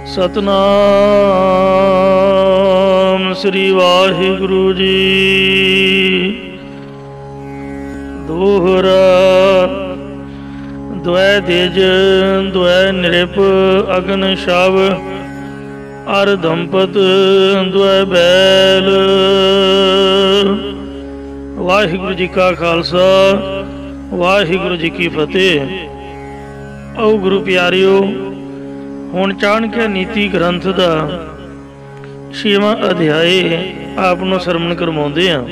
सतनाम श्री वाहिगुरु जी। दोहरा द्वै तेज द्वै नृप अग्न शव अर दंपत द्वै बैल। वाहिगुरु जी का खालसा वाहिगुरु जी की फतेह। आओ गुरु प्यारिओ, हुण चाणक्य नीति ग्रंथ का 6वां अध्याय आप नूं सरवण करवाउंदे हां।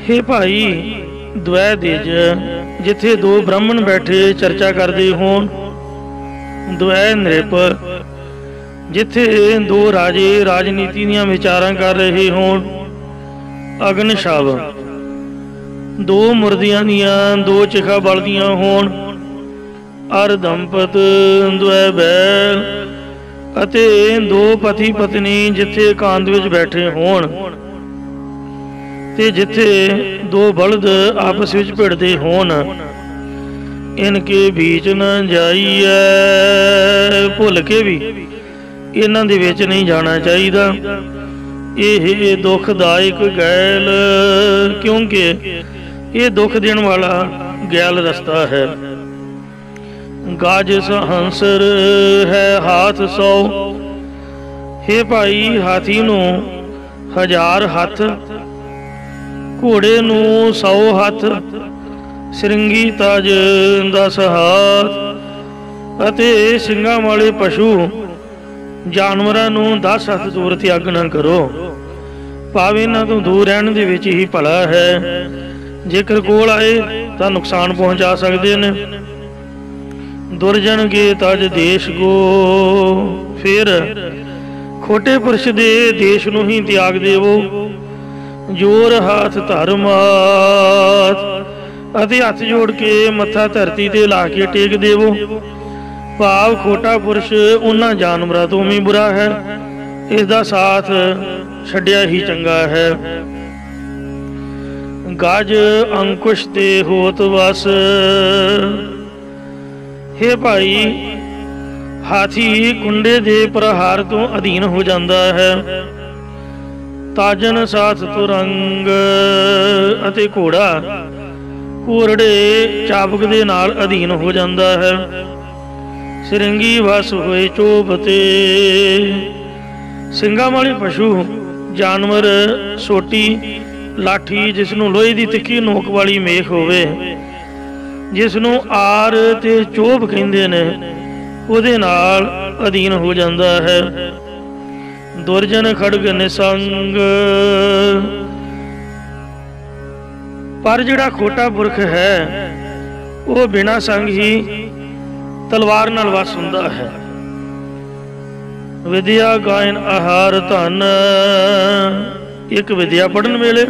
हे भाई, द्वै देज जिथे दो ब्राह्मण बैठे चर्चा करते होण, द्वै नृप जिथे दो राजे राजनीति दीआं विचारां कर रहे होण, अग्न शव दो मुर्दियां दीआं दो चिखा बलदियां होण, अर दंपत द्वै बैल अते दो पति पत्नी जिथे एकांत विच बैठे होण ते जिथे दो बलद आपस विच भिड़दे होण, इनके बीच न जाइए। भुल के भी इन्हां दे विच नहीं जाना चाहिदा। यह दुखदायक गैल, क्योंकि ये दुख देने वाला गैल रस्ता है। गाज सहंसर है हाथ 100। हे भाई, हाथी नूं 1000 हथ, घोड़े नूं 100 हथ, सिरंगी ताज 10 हाथ अते ਸਿੰਘਾਂ वाले पशु जानवरां नूं 10 हथ दूर त्याग ना करो। भावें इन्हां तों दूर रहण दे विच ही भला है। जेकर कोल आए तो नुकसान पहुंचा सकते हैं। दुरजन के तज देश को, फिर खोटे पुरुष दे देश नूं ही त्याग देवो। जोर हाथ धर्मात अते हथ जोड़ के मत्था धरती ते ला के टेक देवो। भाव खोटा पुरुष उन्हां जानवरां तों भी बुरा है, इसदा साथ छड्डिया ही चंगा है। गज अंकुश ते होत वस। हे भाई, हाथी कुंडे दे प्रहार तो अधीन हो जाता है। ताजन साथ तुरंग अते घोड़ा घोरड़े चाबक दे नाल अधीन हो जाता है। सिरंगी वस होए चोप ते ਸਿੰਘਾਂ वाले पशु जानवर सोटी लाठी जिसनों लोहे की तिखी नोक वाली मेख होवे, जिसनों आर ते चोप कहंदे ने, उहदे नाल अधीन हो जाता है। दुरजन खड़ग निसंग। पर जिहड़ा खोटा पुरख है वह बिना संग ही तलवार नाल वस हुंदा है। विद्या गायन आहार धन। एक विद्या पढ़न वेले,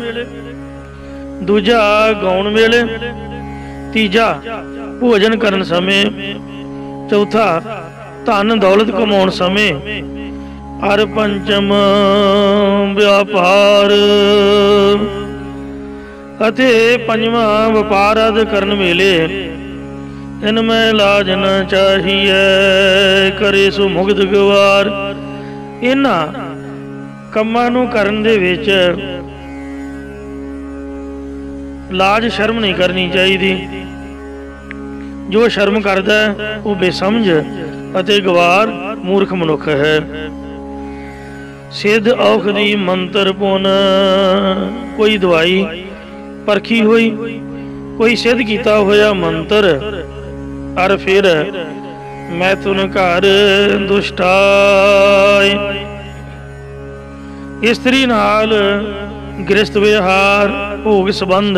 दूजा गाउण वेले, तीजा भोजन करन समय, चौथा धन दौलत कमाउण समय, अर पंचम व्यापार अते पंजवां वपार आदि करन वेले। इनमें लाज न चाहिए, करे सो मुग्ध गवार। इन्हां ਕੰਮਾਂ ਨੂੰ ਕਰਨ ਦੇ ਵਿੱਚ ਲਾਜ ਸ਼ਰਮ ਨਹੀਂ ਕਰਨੀ ਚਾਹੀਦੀ। ਜੋ ਸ਼ਰਮ ਕਰਦਾ ਉਹ ਬੇਸਮਝ ਅਤੇ ਗਵਾਰ ਮੂਰਖ ਮਨੁੱਖ ਹੈ। ਸਿੱਧ ਔਖਦੀ ਮੰਤਰ ਪੁਨ। ਕੋਈ ਦਵਾਈ ਪਰਖੀ ਹੋਈ, ਕੋਈ ਸਿੱਧ ਕੀਤਾ ਹੋਇਆ ਮੰਤਰ, ਅਰ ਫਿਰ ਮੈਂ ਤੁਨ ਘਰ ਦੁਸ਼ਟਾਏ। इस्त्री नाल गृहस्थ विहार भोग संबंध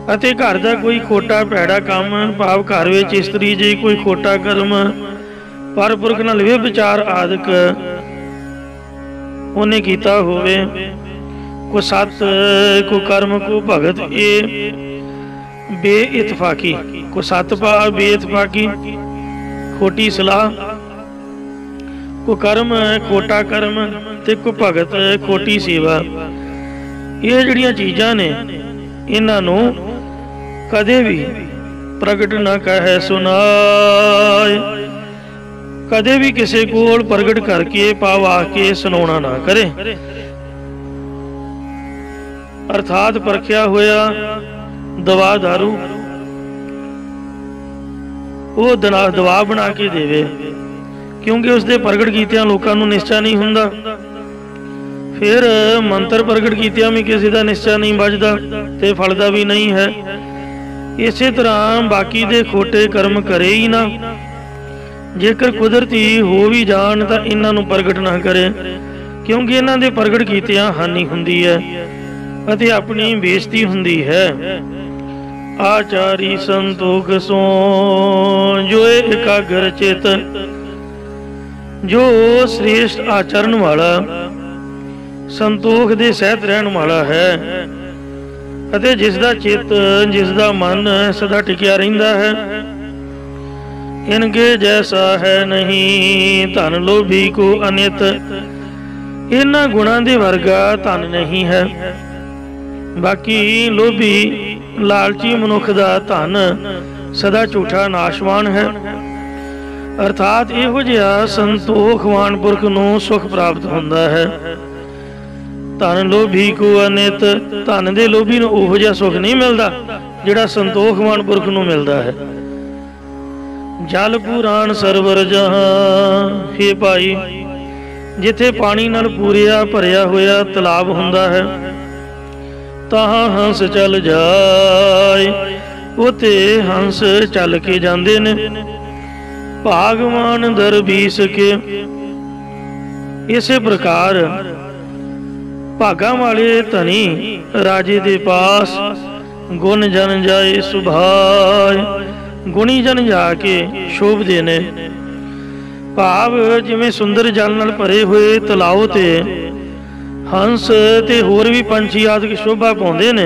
अते घर का कोई खोटा भैड़ा काम, भाव घर विच इस्त्री जी कोई खोटा कर्म, पर पुरख नाल विचार आदि उन्हें कीता होवे। को सत को कर्म को भगत ये बेइतफाकी। को सत पा बेइतफाकी खोटी सलाह, को कर्म खोटा कर्म ते को भगत खोटी सेवा। ये जिहड़ियां चीज़ां ने इन्हां नूं कदे भी प्रगट न कहे सुनाए। कदे भी किसी कोल प्रगट करके पावा के सुनाना ना करे। अर्थात परखिया होया दवा दारू वो दवा बना के देवे, क्योंकि उसके प्रगट कीतियां लोगों को निश्चा नहीं हुंदा। फिर मंत्र प्रगट कीतियां भी किसी का निश्चा नहीं बजदा ते फलदा भी नहीं है। इसे तरह बाकी दे खोटे कर्म करे ही ना। जेकर कुदरती हो भी जान तो इन्हां नूं प्रगट ना करे, क्योंकि इन्हां दे प्रगट कीतियां हानि हुंदी है अते अपनी बेइज्जती हुंदी है। आचारी संतोख सो जो एकाग्र चित, जो श्रेष्ठ आचरण वाला संतोख दे सहित रहन वाला है अते जिसदा चित जिसदा मन सदा टिकिया रहिंदा है। इनके जैसा है नहीं धन लोभी को अनित, इन्हां गुणां दे वर्गा धन नहीं है। बाकी लोभी लालची मनुख दा धन सदा झूठा नाशवान है। अर्थात इहो जिहा संतोखवान पुरख नूं सुख प्राप्त हुंदा है। धन लोभी को अनित, धन दे लोभी नूं उहो जिहा सुख नहीं मिलदा जिहड़ा संतोखवान पुरख नूं मिलदा है। जल पुराण सरवर जहां, हे भाई जिथे पानी नाल पूरिया भरिया होया तलाब हुंदा है, ताहां हंस चल जाए, उते हंस चल के जांदे ने। भागवान दरबीस के, इसे प्रकार भागा वाले धनी राजे दे पास गुण जन जाए सुभाए, गुणी जन जाके शोभदे ने। भाव जिवें सुंदर जल नाल भरे हुए तलाव ते हंस ते होर भी पंछी आदि शोभा पाउंदे ने,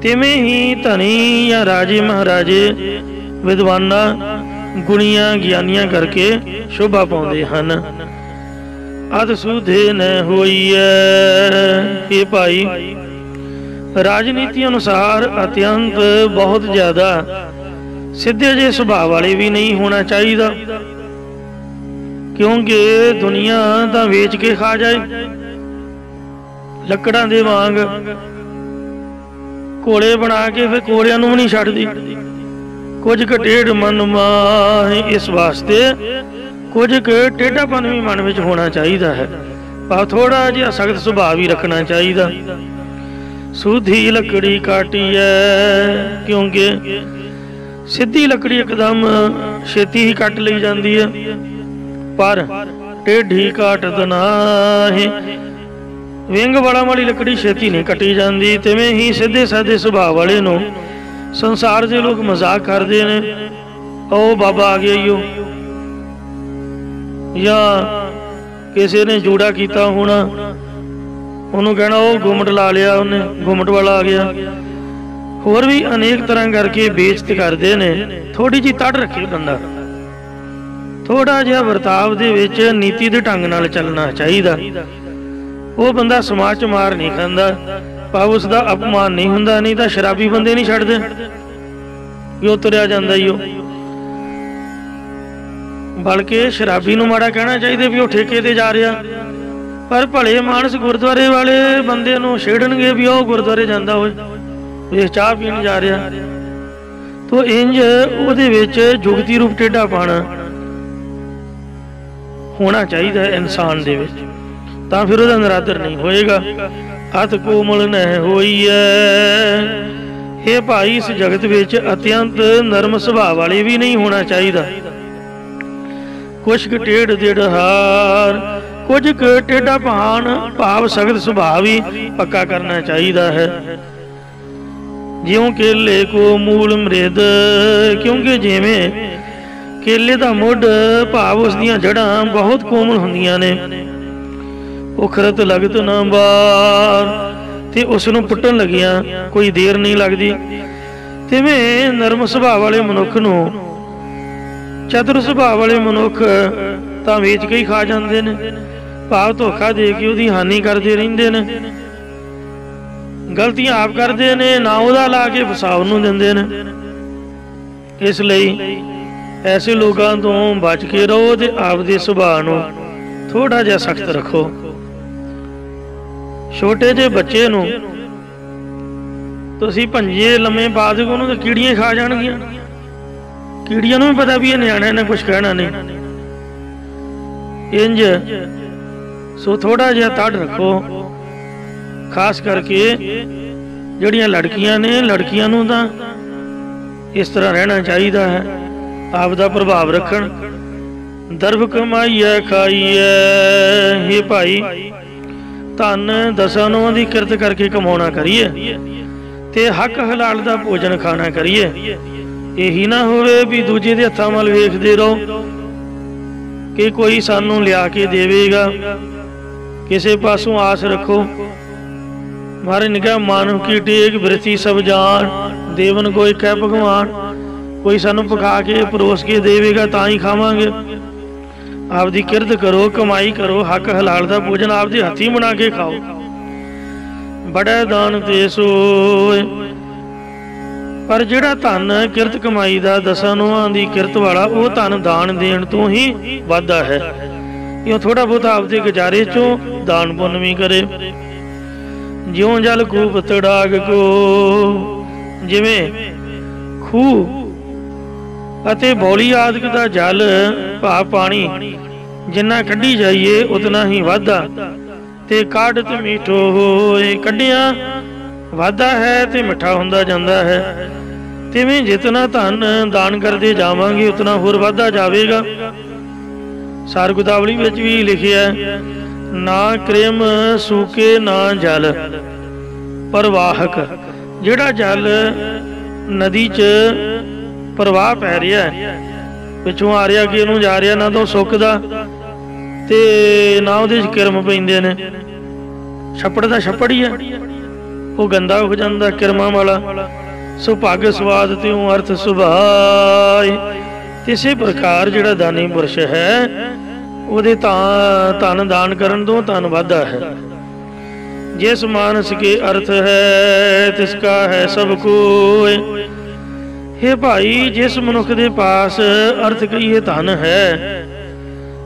तिवें ही धनी या राजे महाराजे विद्वाना गुणियां ज्ञानियां करके शोभा पाउंदे हन। अध सुधे न होइए, हे भाई राजनीति अनुसार अत्यंत बहुत ज्यादा सीधे जे सुभाव वाले भी नहीं होना चाहिए, क्योंकि दुनिया तो वेच के खा जाए। लकड़ां दे वांग कोले बना के फिर कोलियां नूं नहीं छड्डदी। कुछ क टेढ़ मन माहे, इस वास्ते कुछ क टेढ़ापन भी मन में होना चाहिए है, पर थोड़ा जिहा सख्त सुभाव ही रखना चाहिए। सूधी लकड़ी काटी है, क्योंकि सीधी लकड़ी एकदम छेती ही कट ली जाती है, पर टेढ़ी काटत नाहीं। विंग वाला वाली लकड़ी छेती नहीं कटी जाती। तिवें ही सीधे साधे सुभाव वाले नूं संसार के लोग मजाक करते हैं, ओ बाबा आ गया ईओ, या किसी ने जूड़ा किया होना, उन्होंने कहना वो घुमट ला लिया, उन्हें घुमट वाला आ गया। होर भी अनेक तरह करके बेइज्जत करते हैं। थोड़ी जी तड़ रखे बंदा, थोड़ा जिहा वर्ताव दे विच नीति दे ढंग नाल चलना चाहिए। वो बंदा समाज च मार नहीं खांदा, पर उसका अपमान नहीं हुंदा। नहीं तो शराबी बंदे नहीं छड्डदे, यो तुरिया जांदा ही, बल्कि शराबी नूं माड़ा कहना चाहिए भी वो ठेके ते जा रहा, पर भले मानस गुरुद्वारे वाले बंदे नूं छेड़नगे भी वो गुरुद्वारे जांदा होए, वे चाह पीण जा रहा। तो इंज उहदे विच जुगती रूप टेढ़ापन होना चाहिए इंसान दे विच, तां फिर उहदा निरादर नहीं होएगा। अत कोमल न होइए, हे भाई इस जगत विच अत्यंत नरम सुभाव वाले भी नहीं होना चाहिए। कुछ क टेढ़ देड़हार, कुछ क टेढ़ा पहान भाव सख्त सुभाव ही पक्का करना चाहिए है। ज्यों केले को मूल मृद, क्योंकि जिवें केले का मुढ़ भाव उसदियां जड़ां बहुत कोमल हुंदियां ने। उखरत लगत ना बार, ते उसनूं पुट्टन लगियां कोई देर नहीं लगती। तिवें नरम सुभाव वाले मनुख नूं चतुर सुभाव वाले मनुख तां वेच के ही खा जांदे ने, भाव धोखा दे के उहदी हानि करदे रहिंदे ने। गलतियां आप करदे ने, ना उहदा ला के फसाव नूं दिंदे ने। इस लई ऐसे लोगों तो बच के रहो ते आपदे सुभाਅ नूं थोड़ा जिहा सख्त रखो। छोटे जे बच्चे नूं तुसीं भंजे लम्मे पा दो, उन्होंने तो कीड़ियां खा जाणगियां। कीड़ियां नूं भी पता भी ये निआणे ने कुछ कहना नहीं। इंज सो थोड़ा जिहा तड़ रखो। खास करके जड़ियां लड़कियां ने, लड़कियां नूं तां इस तरह रहना चाहिए है, आप दा प्रभाव रखन। दरब कमाईए खाईए, हे भाई धन दसां नूं दी किरत करके कमाउणा करिए ते हक हलाल दा भोजन खाना करिए। यही ना होवे भी दूजे दे हत्थां वल वेखदे रहो कि कोई सानू लिया के देवेगा। किसी पासों आस रखो। महाराज ने कहा मानव की टेक वृत्ति सब जान, देवन को एक है भगवान। कोई सानू पका के परोस के देवेगा तां ही खावांगे। आपदी किरत करो, कमाई करो, हक हलाल दा भोजन आपदे हथी बना के खाओ। बड़ा दान ते सोए। पर जिहड़ा धन किरत कमाई दा दसां नूहां दी किरत वाला, वो धन दान देण तो ही वाधा है। यो थोड़ा बहुत आपदे गुजारे चों दान पुण्य भी करे। ज्यों जल खूब तड़ाग को, जिवें खूह ਅਤੇ ਬੌਲੀ ਆਦਿਕ ਦਾ ਜਲ ਭਾਵ ਪਾਣੀ ਜਿੰਨਾ ਕੱਢੀ ਜਾਈਏ ਉਤਨਾ ਹੀ ਵਾਧਾ, ਤੇ ਕਾਢਤ ਮੀਠੋ ਹੋਏ। ਕੱਢਿਆ ਵਾਧਾ ਹੈ ਤੇ ਮਿੱਠਾ ਹੁੰਦਾ ਜਾਂਦਾ ਹੈ। ਤਿਵੇਂ ਜਿਤਨਾ ਧਨ ਦਾਨ ਕਰਦੇ ਜਾਵਾਂਗੇ ਉਤਨਾ ਹੋਰ ਵਾਧਾ ਜਾਵੇਗਾ। ਸਾਰ ਗੁਦਾਵਲੀ ਵਿੱਚ ਵੀ ਲਿਖਿਆ, ਨਾ ਕ੍ਰਿਮ ਸੂਕੇ ਨਾ ਜਲ ਪ੍ਰਵਾਹਕ। ਜਿਹੜਾ ਜਲ ਨਦੀ 'ਚ ਪ੍ਰਵਾਹ ਪੈ ਰਿਹਾ, ਪਿੱਛੋਂ ਆ ਰਿਹਾ ਕਿ ਇਹਨੂੰ ਜਾ ਰਿਹਾ, ਨਾ ਤਾਂ ਸੁੱਕਦਾ ਤੇ ਨਾ ਉਹਦੇ 'ਚ ਕਿਰਮ ਪੈਂਦੇ ਨੇ। ਛੱਪੜ ਦਾ ਛੱਪੜ ਹੀ ਹੈ, ਉਹ ਗੰਦਾ ਹੋ ਜਾਂਦਾ ਕਿਰਮਾਂ ਵਾਲਾ। ਸੋ ਭਗ ਸਵਾਦ ਤਿਉ ਅਰਥ ਸੁਭਾਏ। ਇਸੇ ਪ੍ਰਕਾਰ ਜਿਹੜਾ ਦਾਨੀ ਪੁਰਸ਼ ਹੈ ਉਹਦੇ ਧਨ ਦਾਨ ਕਰਨ ਤੋਂ ਧਨ ਵਾਧਾ ਹੈ। ਜਿਸ ਮਾਨਸ ਕੇ ਅਰਥ ਹੈ ਤਿਸਕਾ ਹੈ ਸਭ ਕੋਇ। हे भाई जिस मनुख के पास अर्थ कहिए धन है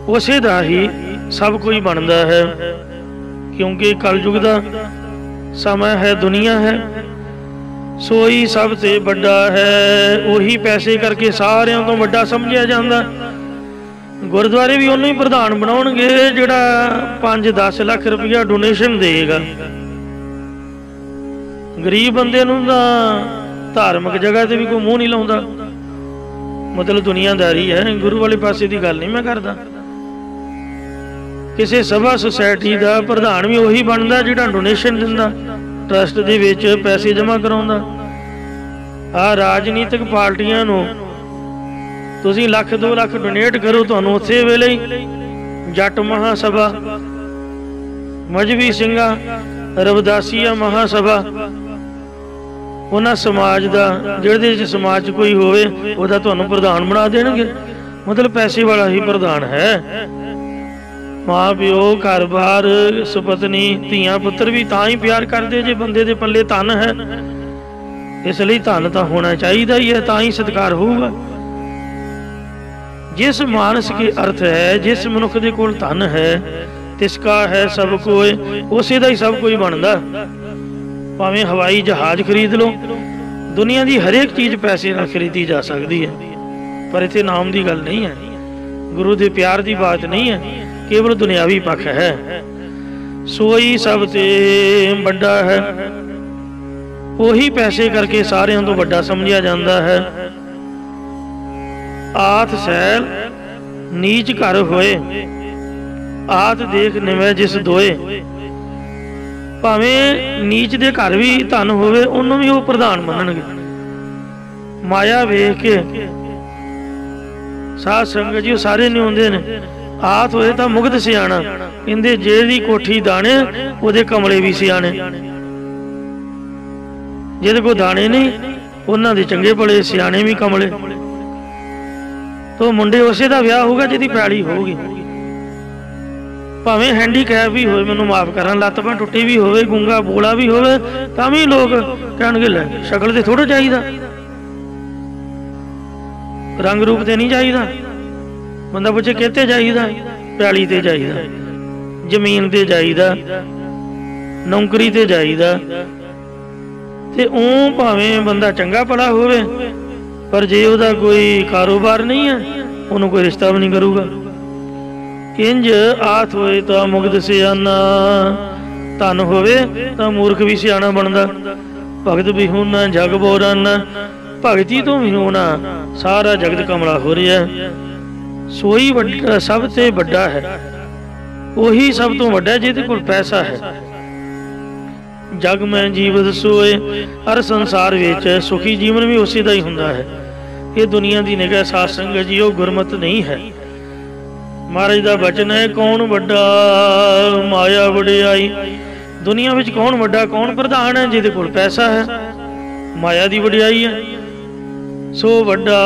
उसे दा ही सब कोई बनता है। क्योंकि कलयुग का समय है, दुनिया है, सोई सब ते बड़ा है। उही पैसे करके सारिਆਂ ਤੋਂ ਵੱਡਾ समझिया जाता। गुरुद्वारे भी ਉਹਨੂੰ ਹੀ प्रधान बनाउणगे ਜਿਹੜਾ 5-10 ਲੱਖ रुपया डोनेशन देगा। गरीब बंदे ਨੂੰ ਤਾਂ धार्मिक जगह से भी कोई मूँह नहीं लाउंदा। मतलब दुनियादारी है, गुरु वाले पासे की गल नहीं मैं करता। किसी सभा सोसाइटी का प्रधान भी उही बनता जिहड़ा डोनेशन दिंदा, ट्रस्ट दे विच पैसे जमा कराउंदा। आ राजनीतिक पार्टियां नूं तुसीं ਲੱਖ 2 ਲੱਖ डोनेट करो, तुहानूं उसे वेले ही जट महासभा, मजहबी ਸਿੰਘਾਂ, रविदासिया महासभा, ਉਹਨਾਂ समाज का ਜਿਹਦੇ ਚ समाज च कोई होवे ਉਹਦਾ ਤੁਹਾਨੂੰ ਪ੍ਰਧਾਨ ਬਣਾ ਦੇਣਗੇ। मतलब पैसे वाला ही प्रधान है। माँ प्यो घर बार सुपत्नी ਧੀਆਂ पुत्र भी तां ही प्यार करते जे बंदे दे पल्ले धन है। इसलिए धन तो होना चाहिए ही है, तां ही सत्कार होगा। जिस मानस के अर्थ है, जिस मनुख दे कोल धन है तिसका है सब कोई, उसे दा ही सब कोई बनता। भावें हवाई जहाज खरीद लो, दुनिया की हरेक चीज़ पैसे नाल खरीदी जा सकती है। पर इत्थे नाम की गल नहीं है, गुरु के प्यार की बात नहीं है, केवल दुनियावी पक्ष है। सोई सब ते बड़ा है, वही पैसे करके सारिਆਂ ਤੋਂ ਵੱਡਾ समझिया जाता है। आत सैल नीच घर होए, आत देख निवे जिस दोए। भावें नीच दे घर भी धन होवे उन्होंने भी वो प्रधान मनणगे। माया वेख के साध संगत जी सारे नहीं आउंदे ने। आत होए तां मुगत सियाणा, इंदे जेदी कोठी दाने उहदे कमले भी सियाणे। जिहदे कोल दाने नहीं उन्हां दे चंगे भले सियाणे भी कमले। तो मुंडे उसे दा विआह होगा जिहदी पैली होगी। भावें हैंडीकैप भी होए, मैनूं माफ करना, लत्त बांह टुटी भी होवे, गूंगा बोला भी होवे, तां भी लोग कहणगे ले शक्ल ते थोड़ा चाहिदा। रंग रूप ते नहीं चाहिदा। बंदा पुछे किते चाहिदा, पैली ते चाहिदा, जमीन ते चाहिदा, नौकरी ते चाहिदा। ते ऊं भावें बंदा चंगा भला होवे, पर जे उहदा कोई कारोबार नहीं है, उन्होंने कोई रिश्ता भी नहीं करूगा। इंज आथ होए तो मुग्ध सियाना, धन होवे तो मूर्ख भी सियाना बनदा। भगत भी होना जग बोराना, भगती तो भी होना सारा जगत कमला हो रहा है। सोई वड्डा सब ते वड्डा है, वही सब तो वड्डा जिहदे कोल पैसा है। जग में जीवत सोए, हर संसार विच सुखी जीवन भी उसी दा ही हुंदा है। ये दुनिया की निगाह साध संगत जी वो गुरमत नहीं है। महाराज का बचन है, कौन वड्डा माया वडियाई। दुनिया विच कौन वड्डा कौन प्रधान है, जिहदे कोल पैसा है, माया की वडियाई है। सो वड्डा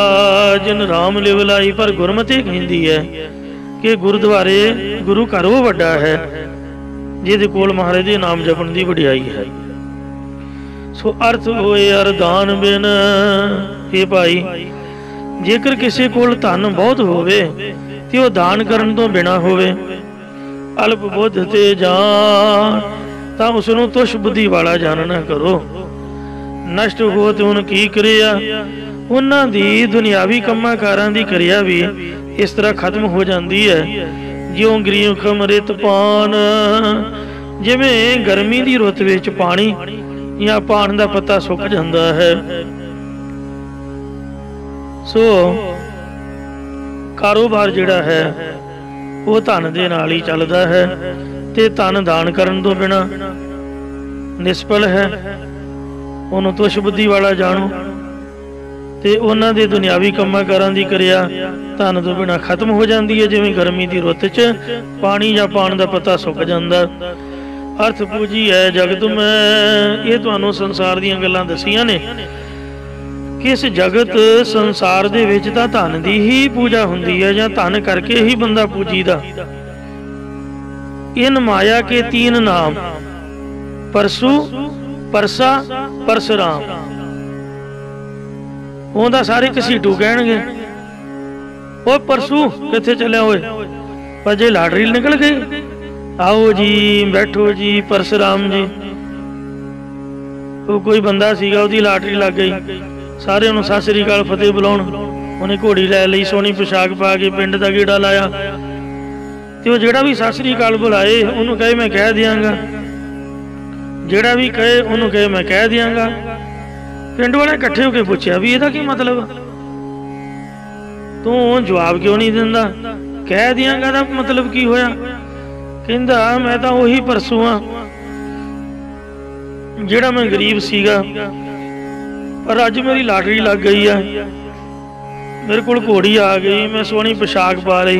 जिन राम लिवलाई। पर गुरमत ये कहती है कि गुरुद्वारे गुरु घर वो वड्डा है जिहदे कोल महाराज दे नाम जपण की वडियाई है। सो अर्थ होए अरदान बिन। हे भाई, जेकर किसी कोल धन बहुत होवे ते वो दान करन तो बिना होवे, अल्प बुद्ध ते जान, तां उसनूं तुछ बुद्धि वाला जान ना करो। नष्ट हो ते उन की क्रिया, उन्हां दी दुनियावी कम्मां कारां दी क्रिया भी इस तरह खत्म हो जाती है जिउं गरीख अमृत पान। जिवें गर्मी की रुत विच पानी या पान का पत्ता सुक जाता है, सो कारोबार जिहड़ा है वो धन दे नाल ही चलदा है। ते धन दान करन तो बिना निष्फल है। उन्होंने तुछ बुद्धि वाला जानो। ते उन्हां दे दुनियावी कम्मां कारां दी क्रिया धन तो बिना खत्म हो जाती है। जिवें गर्मी की रुत च पानी या पान का पत्ता सुक जाता। अर्थ पूजी है जगत में। ये तुहानूं संसार दीयां गल्लां दसीआं ने कि इस जगत संसार दे विच तां धन दी ही पूजा हुंदी है, जां धन करके ही बंदा पूजीदा। इन माया के तीन नाम, परसु, परसा, परसराम। ਉਹਦਾ ਸਾਰੇ ਘਸੀਟੂ ਕਹਿਣਗੇ, ਉਹ ਪਰਸੂ ਕਿੱਥੇ ਚੱਲਿਆ ਓਏ? ਪਰ ਜੇ ਲਾਟਰੀ ਨਿਕਲ ਗਈ, आओ जी बैठो जी परशुराम जी। वो कोई बंदा सीगा, उसकी लाटरी लग गई। सारे उन्होंने सत श्री अकाल फतेह बुलाउण, उन्हें घोड़ी लै लई, सोहनी पोशाक पा के पिंड का गेड़ा लाया। तो जिहड़ा भी सत श्री अकाल बुलाए उन्होंने कहे मैं कह दियांगा, जिहड़ा भी कहे उन्होंने कहे मैं कह दियांगा। पिंड वाले इकट्ठे होकर पूछया भी इहदा की मतलब, तू जवाब क्यों नहीं दिंदा? कह दियांगा दा मतलब की होया? कहंदा मैं तो उही परसू हाँ जिहड़ा मैं गरीब सीगा, पर अज मेरी लाटरी लग गई है, मेरे कोल घोड़ी आ गई, मैं सोहनी पोशाक पा लई,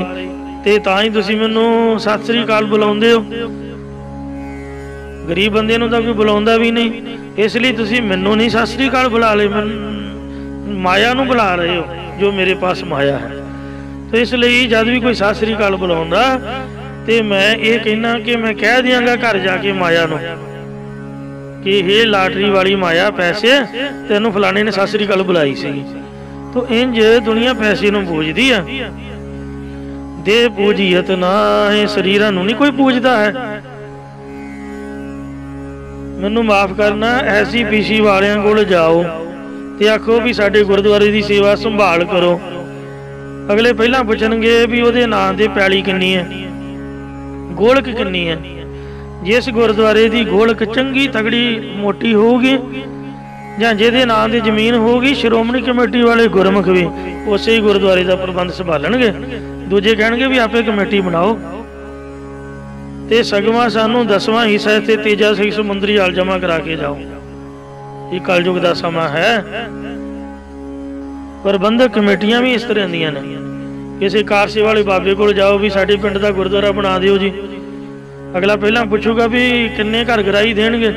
ते तां ही तुसीं मैनूं सत श्री अकाल बुलाउंदे हो। गरीब बंदे नूं तां कोई बुलाउंदा भी नहीं, इसलिए तुसीं मैनूं नहीं सत श्री अकाल बुला ले, माया नूं बुला रहे हो जो मेरे पास माया है। तो इसलिए जद भी कोई सत श्री अकाल बुलाउंदा ते मैं ये कहना कि मैं कह दियांगा घर जाके माया नूं कि हे लाटरी वाली माया, पैसे तेनों फलाने ने सत श्री अकाल बुलाई सी। तो इंज दुनिया पैसे नूं पूजदी है। दे पूजियत ना है, शरीरां नूं नहीं कोई पूजदा है। मैनूं माफ करना, ऐसी पीसी वालियां कोल जाओ ते आखो भी साडे गुरुद्वारे दी सेवा संभाल करो। अगले पहलां पुछणगे भी उहदे नां ते पैली किन्नी है, गोलक किन्नी है। जिस गुरुद्वारे की गोलक चंगी तगड़ी मोटी होगी जां जिहदे नां ते जमीन होगी, श्रोमणी कमेटी वाले गुरमुख भी उस ही गुरुद्वारे का प्रबंध संभालणगे। दूजे कहणगे भी आपे कमेटी बनाओ। ते सगवां सानू 10वां हिस्सा ते तेजा सिख समुंदरी हाल जमा करा के जाओ। ये कलयुग का समा है। प्रबंधक कमेटियां भी इस तरह दियां ने। किसी कारसे वाले बाबे को जाओ भी साडे पिंड का गुरुद्वारा बना दिओ जी, अगला पहला पुछूगा भी किन्ने घर गराई देणगे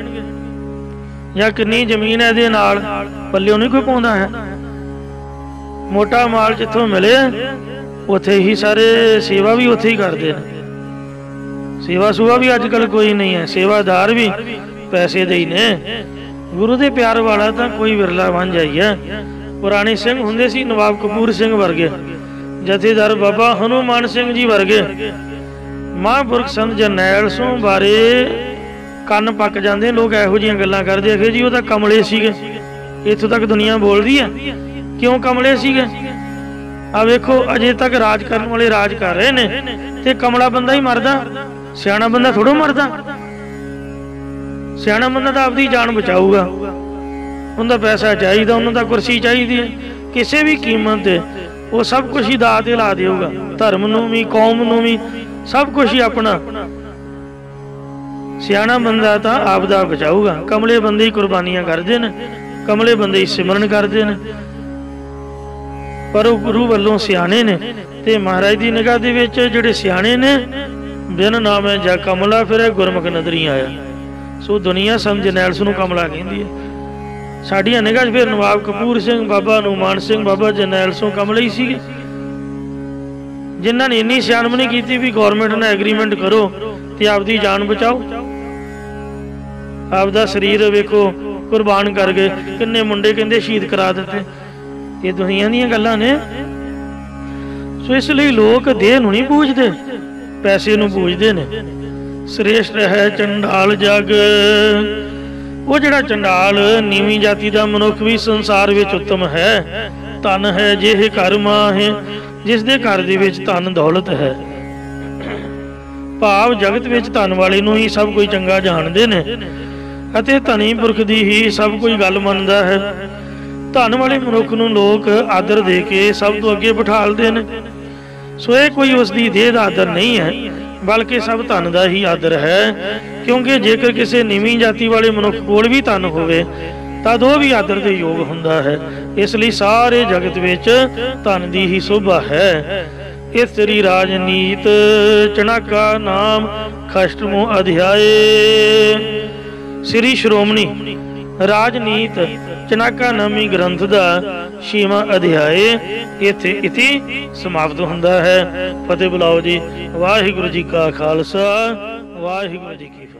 या किन्नी जमीन है, इहदे नाल पल्लिओ नहीं कोई पाउंदा है। मोटा माल जिथों मिले उत्थे ही सारे सेवा भी उत्थे ही करते हैं। सेवा सुवा भी अजकल कोई नहीं है, सेवादार भी पैसे दे ही ने। गुरु दे प्यार वाला तो कोई विरला बन जाइए, ਪੁਰਾਣੇ ਸਿੰਘ ਹੁੰਦੇ ਸੀ, ਨਵਾਬ ਕਪੂਰ ਸਿੰਘ ਵਰਗੇ, ਜਥੇਦਾਰ ਬਾਬਾ ਹਨੂਮਾਨ ਸਿੰਘ ਜੀ ਵਰਗੇ ਮਹਾਂਪੁਰਖ ਸੰਤ ਜਰਨੈਲ ਸਿੰਘ ਬਾਰੇ ਕੰਨ ਪੱਕ ਜਾਂਦੇ ਲੋਕ, ਇਹੋ ਜਿਹੀਆਂ ਗੱਲਾਂ ਕਰਦੇ ਆਖੇ ਜੀ ਉਹ ਤਾਂ ਕਮਲੇ ਸੀਗੇ। ਇੱਥੋਂ ਤੱਕ ਦੁਨੀਆ ਬੋਲਦੀ ਹੈ, ਕਿਉਂ ਕਮਲੇ ਸੀਗੇ? ਆ ਵੇਖੋ ਅਜੇ ਤੱਕ ਰਾਜ ਕਰਨ ਵਾਲੇ ਰਾਜ ਕਰ ਰਹੇ ਨੇ, ਤੇ ਕਮਲਾ ਬੰਦਾ ਹੀ ਮਰਦਾ, ਸਿਆਣਾ ਬੰਦਾ ਥੋੜ੍ਹਾ ਮਰਦਾ। ਸਿਆਣਾ ਬੰਦਾ ਤਾਂ ਆਪਦੀ ਜਾਨ ਬਚਾਊਗਾ, ਉਹਦਾ ਪੈਸਾ ਚਾਹੀਦਾ, ਉਹਨਾਂ ਦਾ ਕੁਰਸੀ ਚਾਹੀਦੀ ਹੈ, ਕਿਸੇ ਵੀ ਕੀਮਤ ਤੇ ਉਹ ਸਭ ਕੁਛ ਹੀ ਦਾਅ ਤੇ ਲਾ ਦੇਊਗਾ, ਧਰਮ ਨੂੰ ਵੀ ਕੌਮ ਨੂੰ ਵੀ ਸਭ ਕੁਛ ਹੀ ਆਪਣਾ। ਸਿਆਣਾ ਬੰਦਾ ਤਾਂ ਆਪਦਾ ਬਚਾਊਗਾ, ਕਮਲੇ ਬੰਦੇ ਹੀ ਕੁਰਬਾਨੀਆਂ ਕਰਦੇ ਨੇ, ਕਮਲੇ ਬੰਦੇ ਹੀ ਸਿਮਰਨ ਕਰਦੇ ਨੇ। ਪਰ ਉਹ ਗੁਰੂ ਵੱਲੋਂ ਸਿਆਣੇ ਨੇ, ਤੇ ਮਹਾਰਾਜ ਦੀ ਨਿਗਾਹ ਦੇ ਵਿੱਚ ਜਿਹੜੇ ਸਿਆਣੇ ਨੇ, ਬਿਨ ਨਾਮੇ ਜਾਂ ਕਮਲਾ ਫਿਰੇ ਗੁਰਮੁਖ ਨਦਰੀ ਆਇਆ। ਸੋ ਦੁਨੀਆ ਸਮਝ ਜਰਨੈਲ ਸਿੰਘ ਨੂੰ ਕਮਲਾ ਕਹਿੰਦੀ ਹੈ। ਸਾਡੀਆਂ ਨਿਗਾਹ 'ਚ ਫਿਰ ਨਵਾਬ ਕਪੂਰ ਸਿੰਘ, ਬਾਬਾ ਹਨੂਮਾਨ ਸਿੰਘ, ਬਾਬਾ ਜਰਨੈਲ ਸਿੰਘ ਕਮਲੇ ਹੀ ਸੀਗੇ, ਜਿਨ੍ਹਾਂ ਨੇ ਇੰਨੀ ਸਿਆਣਮਣੀ ਕੀਤੀ ਵੀ ਗੌਰਮੈਂਟ ਨਾਲ ਐਗਰੀਮੈਂਟ ਕਰੋ ਤੇ ਆਪਦੀ ਜਾਨ ਬਚਾਓ। ਆਪਦਾ ਸਰੀਰ ਵੇਖੋ ਕੁਰਬਾਨ ਕਰ ਗਏ, ਕਿੰਨੇ ਮੁੰਡੇ ਕਹਿੰਦੇ ਸ਼ਹੀਦ ਕਰਾ ਦਿੱਤੇ। ਇਹ ਦੁਨੀਆ ਦੀਆਂ ਗੱਲਾਂ ਨੇ। ਸੋ ਇਸ ਲਈ ਲੋਕ ਦੇਹ ਨੂੰ ਨਹੀਂ ਪੂਜਦੇ, ਪੈਸੇ ਨੂੰ ਪੂਜਦੇ ਨੇ। ਸ੍ਰੇਸ਼ਟ ਹੈ ਚੰਡਾਲ ਜਗ, ਉਹ ਜਿਹੜਾ ਚੰਡਾਲ ਨੀਵੀਂ ਜਾਤੀ ਦਾ ਮਨੁੱਖ ਵੀ ਸੰਸਾਰ ਵਿੱਚ ਉੱਤਮ ਹੈ। ਧਨ ਹੈ ਜਿਹੇ ਘਰ ਮਾਹੇ, ਜਿਸ ਦੇ ਘਰ ਦੇ ਵਿੱਚ ਧਨ ਦੌਲਤ ਹੈ। ਭਾਵ ਜਗਤ ਵਿੱਚ ਧਨ ਵਾਲੇ ਨੂੰ ਹੀ ਸਭ ਕੋਈ ਚੰਗਾ ਜਾਣਦੇ ਨੇ, ਅਤੇ ਧਨੀ ਪੁਰਖ ਦੀ ਹੀ ਸਭ ਕੋਈ ਗੱਲ ਮੰਨਦਾ ਹੈ। ਧਨ ਵਾਲੇ ਮਨੁੱਖ ਨੂੰ ਲੋਕ ਆਦਰ ਦੇ ਕੇ ਸਭ ਤੋਂ ਅੱਗੇ ਬਿਠਾਲਦੇ ਨੇ। ਸੋ ਇਹ ਕੋਈ ਉਸ ਦੀ ਦੇਹ ਦਾ ਆਦਰ ਨਹੀਂ ਹੈ, ਬਲਕਿ ਸਭ ਧਨ ਦਾ ਹੀ ਆਦਰ ਹੈ। ਕਿਉਂਕਿ ਜੇਕਰ ਕਿਸੇ ਨੀਵੀਂ ਜਾਤੀ ਵਾਲੇ ਮਨੁੱਖ ਕੋਲ ਵੀ ਧਨ ਹੋਵੇ ਤਦ ਉਹ ਵੀ ਆਦਰ ਦੇ ਯੋਗ ਹੁੰਦਾ ਹੈ। ਇਸ ਲਈ ਸਾਰੇ ਜਗਤ ਵਿੱਚ ਧਨ ਦੀ ਹੀ ਸ਼ੋਭਾ ਹੈ। ਇਸ ਤੇਰੀ ਰਾਜਨੀਤ ਚਣਾਕਾ ਨਾਮ ਖਸ਼ਟਮੋ ਅਧਿਆਏ। ਸ੍ਰੀ ਸ਼੍ਰੋਮਣੀ ਰਾਜਨੀਤ ਚਣਾਕਾ ਨਾਮੀ ਗ੍ਰੰਥ ਦਾ 6ਵਾਂ ਅਧਿਆਏ ਇੱਥੇ ਇਤੀ ਸਮਾਪਤ ਹੁੰਦਾ ਹੈ। ਫਤਿਹ ਬੁਲਾਓ ਜੀ। ਵਾਹਿਗੁਰੂ ਜੀ ਕਾ ਖਾਲਸਾ, ਵਾਹਿਗੁਰੂ ਜੀ ਕੀ ਫਤਿਹ।